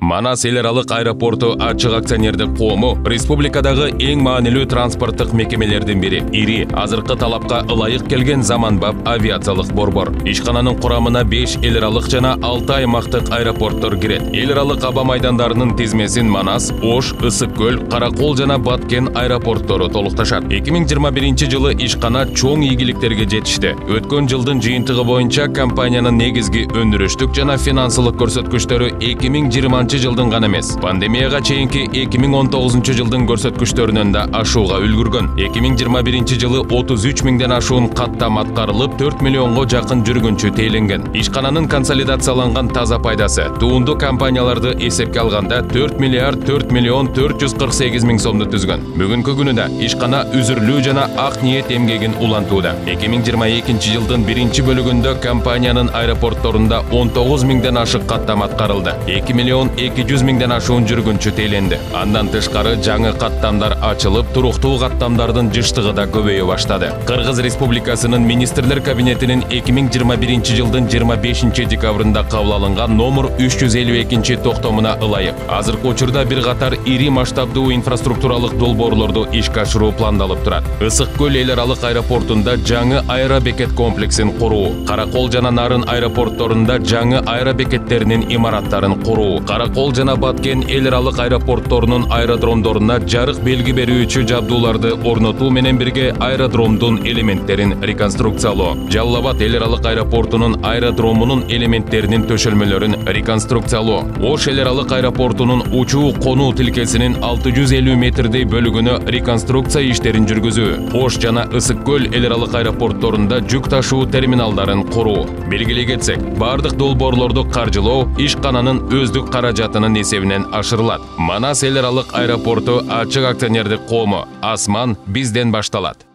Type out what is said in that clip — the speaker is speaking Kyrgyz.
Манас эл аралык аэропорту ачык акционердик коому республикадагы эң маанилүү транспорттук мекемелердин бири. Ири, азыркы талапка ылайык келген заманбап авиациялык борбор. Ишкананын курамына 5 эл аралык жана 6 аймактык аэропорттор кирет. Эл аралык аба майдандарынын тизмесин Манас, Ош, Ысык көл, Каракол жана Баткен аэропорттору толукташат. 2021 жылы Ишкана чоң ийгиликтерге жетишти. Өткөн жылдын жыйынтыгы боюнча компаниянын негизги өндүрүштүк жана финансылык көрсөткүчтөрү 2020 жылдын гана эмес, пандемияга чейинки 2019 жылдын көрсөткүчтөрүнөн да ашууга үлгүргөн. 2021 жылы 33 миңден ашуун каттам аткарылып, 4 миллионго жакын жүргүнчү тейлинген. Ишкананын консолидацияланган таза пайдасы туунду компанияларды эсепке алганда 4 миллиард 4 миллион 448 миң сомду түзгөн. Бүгүнкү күнүдө Ишкана үзүрлүү жана ак ниет эмгегин улантууда. 2022 жылдын 1 бөлүгүндө компаниянын аэропортторунда 19 миңден ашык каттам аткарылды. 2 миллион 200 миңден ашуун жүргүнчү тейлинди. Андан тышкары жаңы каттамдар ачылып, туруктуу каттамдардын жыштыгы да көбөйө баштады. Кыргыз Республикасынын министрлер кабинетинин 2021 жылдын 25 декабрында кабыл алынган номер 352 токтомуна ылайык. Азыркы учурда бир катар ири масштабдуу инфраструктуралык долбоорлорду ишке ашыруу пландалып турат. Ысык көл эл аралык аэропортунда жаңы аэробекет комплексин куруу, Каракол жана Нарын аэропортторунда жаңы аэробекеттеринин имараттарын куруу, Каракол жана Баткен эл аралык аэропортторунун аэродромдоруна жарык белги берүүчү жабдууларды орнотуу менен бирге аэродромдун элементтерин реконструкциялоо, Жалал-Абад эл аралык аэропортунун аэродромунун элементтеринин төшөлмөлөрүн реконструкциялоо, Ош эл аралык аэропортунун учуу конуу тилкесинин 650 метрдей бөлүгүнө реконструкция иштерин жүргүзүү, Ош жана Ысык көл эл аралык аэропортторунда жүк ташуу терминалдарын куруу. Белгилей кетсек, бардык долбоорлорду каржылоо Ишкананын өздүк каражатынын эсебинен ашырылат. Манас эл аралык аэропорту ачык акционердик коому. Асман бизден башталат.